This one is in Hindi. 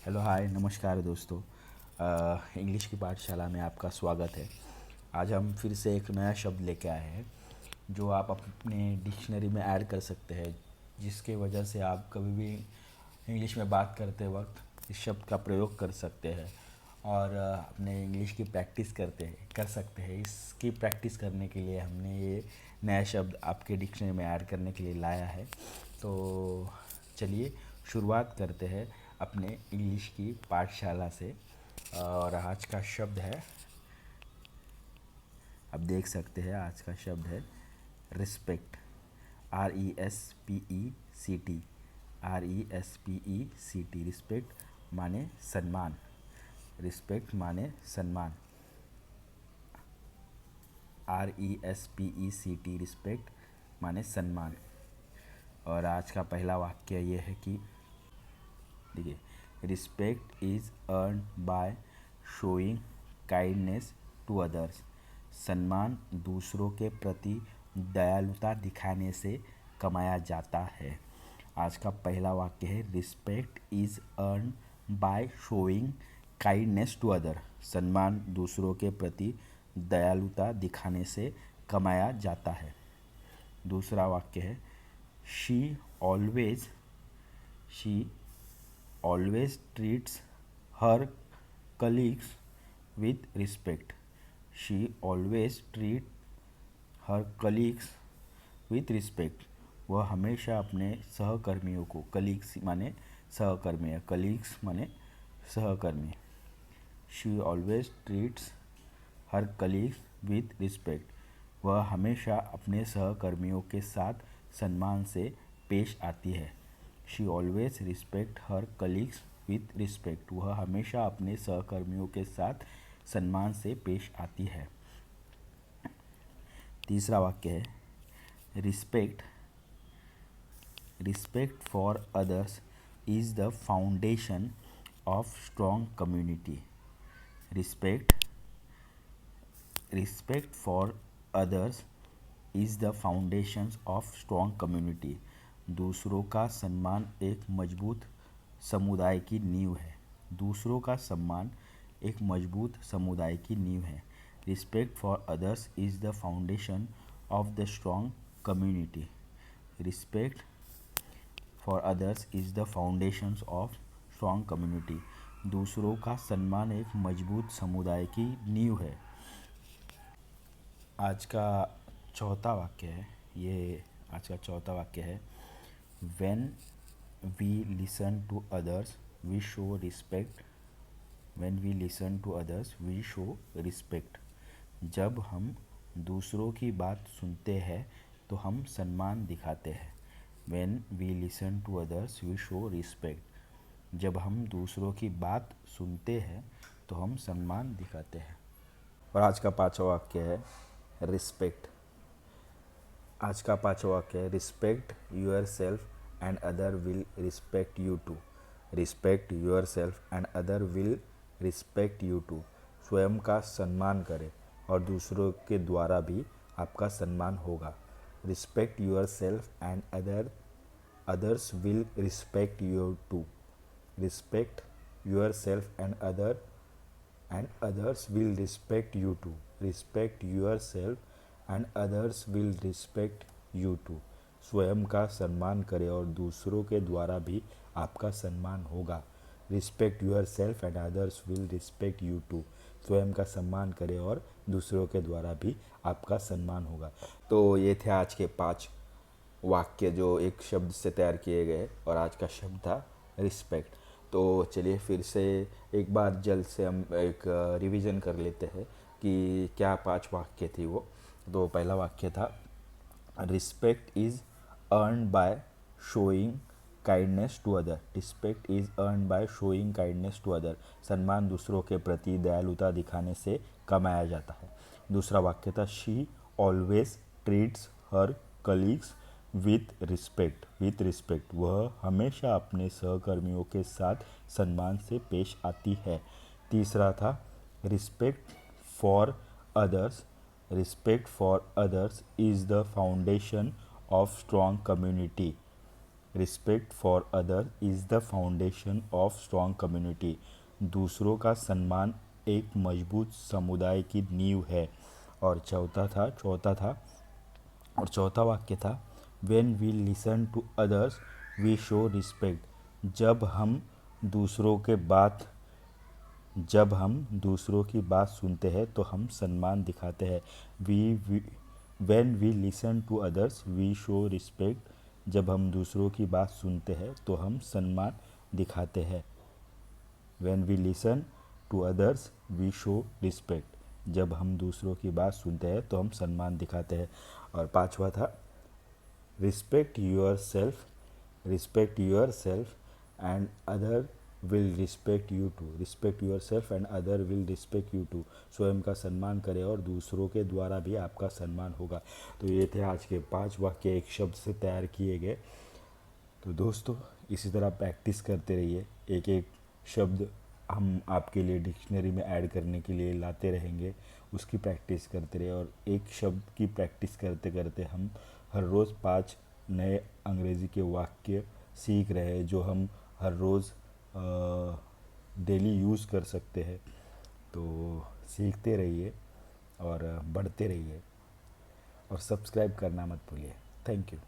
हेलो हाय नमस्कार दोस्तों। इंग्लिश की पाठशाला में आपका स्वागत है। आज हम फिर से एक नया शब्द लेके आए हैं जो आप अपने डिक्शनरी में ऐड कर सकते हैं, जिसके वजह से आप कभी भी इंग्लिश में बात करते वक्त इस शब्द का प्रयोग कर सकते हैं और अपने इंग्लिश की प्रैक्टिस कर सकते हैं। इसकी प्रैक्टिस करने के लिए हमने ये नया शब्द आपके डिक्शनरी में ऐड करने के लिए लाया है। तो चलिए शुरुआत करते हैं अपने इंग्लिश की पाठशाला से। और आज का शब्द है, आप देख सकते हैं आज का शब्द है रिस्पेक्ट। RESPECT। RESPECT रिस्पेक्ट माने सम्मान। रिस्पेक्ट माने सम्मान। RESPECT रिस्पेक्ट माने सम्मान। और आज का पहला वाक्य ये है कि देखिए, respect is earn by showing kindness to others. सम्मान दूसरों के प्रति दयालुता दिखाने से कमाया जाता है। आज का पहला वाक्य है respect is earn by showing kindness to other. सम्मान दूसरों के प्रति दयालुता दिखाने से कमाया जाता है। दूसरा वाक्य है she always she always treats her colleagues with respect. She always treats her colleagues with respect. वह हमेशा अपने सहकर्मियों को, कलीग्स माने सहकर्मी है, कलीग्स माने सहकर्मी। She always treats her colleagues with respect. वह हमेशा अपने सहकर्मियों के साथ सम्मान से पेश आती है। She always respect her colleagues with respect. वह हमेशा अपने सहकर्मियों के साथ सम्मान से पेश आती है। तीसरा वाक्य है respect respect for others is the foundation of strong community. Respect respect for others is the foundation of strong community. दूसरों का सम्मान एक मजबूत समुदाय की नींव है। दूसरों का सम्मान एक मजबूत समुदाय की नींव है। Respect for others is the foundation of the strong community. Respect for others is the foundation of strong community. दूसरों का सम्मान एक मजबूत समुदाय की नींव है। आज का चौथा वाक्य है, ये आज का चौथा वाक्य है When we listen to others, we show respect. When we listen to others, we show respect. जब हम दूसरों की बात सुनते हैं तो हम सम्मान दिखाते हैं। When we listen to others, we show respect. जब हम दूसरों की बात सुनते हैं तो हम सम्मान दिखाते हैं। और आज का पांचवा वाक्य है रिस्पेक्ट। आज का पांचवा वाक्य है respect yourself and other will respect you too. Respect yourself and other will respect you too. स्वयं का सम्मान करें और दूसरों के द्वारा भी आपका सम्मान होगा। Respect yourself and others will respect you too. Respect yourself and others will respect you too. Respect yourself and others will respect you too. स्वयं का सम्मान करें और दूसरों के द्वारा भी आपका सम्मान होगा। Respect yourself and others will respect you too. स्वयं का सम्मान करें और दूसरों के द्वारा भी आपका सम्मान होगा। तो ये थे आज के 5 वाक्य जो एक शब्द से तैयार किए गए और आज का शब्द था रिस्पेक्ट। तो चलिए फिर से एक बार जल्द से हम एक रिवीजन कर लेते हैं कि क्या 5 वाक्य थी वो। तो पहला वाक्य था respect is earn by showing kindness to other. Respect is earn by showing kindness to other. सम्मान दूसरों के प्रति दयालुता दिखाने से कमाया जाता है। दूसरा वाक्य था she always treats her colleagues with respect. वह हमेशा अपने सहकर्मियों के साथ सम्मान से पेश आती है। तीसरा था respect for others. Respect for others is the foundation of strong community. Respect for other is the foundation of strong community. दूसरों का सम्मान एक मजबूत समुदाय की नींव है। और चौथा वाक्य था when we listen to others we show respect. जब हम दूसरों की बात सुनते हैं तो हम सम्मान दिखाते हैं। When we listen to others we show respect. जब हम दूसरों की बात सुनते हैं तो हम सम्मान दिखाते हैं। When we listen to others we show respect. जब हम दूसरों की बात सुनते हैं तो हम सम्मान दिखाते हैं। और पांचवा था respect yourself and other will respect you too. Respect yourself and other will respect you too. स्वयं का सम्मान करें और दूसरों के द्वारा भी आपका सम्मान होगा। तो ये थे आज के 5 वाक्य एक शब्द से तैयार किए गए। तो दोस्तों इसी तरह प्रैक्टिस करते रहिए। एक एक शब्द हम आपके लिए डिक्शनरी में ऐड करने के लिए लाते रहेंगे, उसकी प्रैक्टिस करते रहिए। और एक शब्द की प्रैक्टिस करते करते हम हर रोज़ 5 नए अंग्रेज़ी के वाक्य सीख रहे हैं जो हम हर रोज़ डेली यूज़ कर सकते हैं। तो सीखते रहिए और बढ़ते रहिए और सब्सक्राइब करना मत भूलिए। Thank you.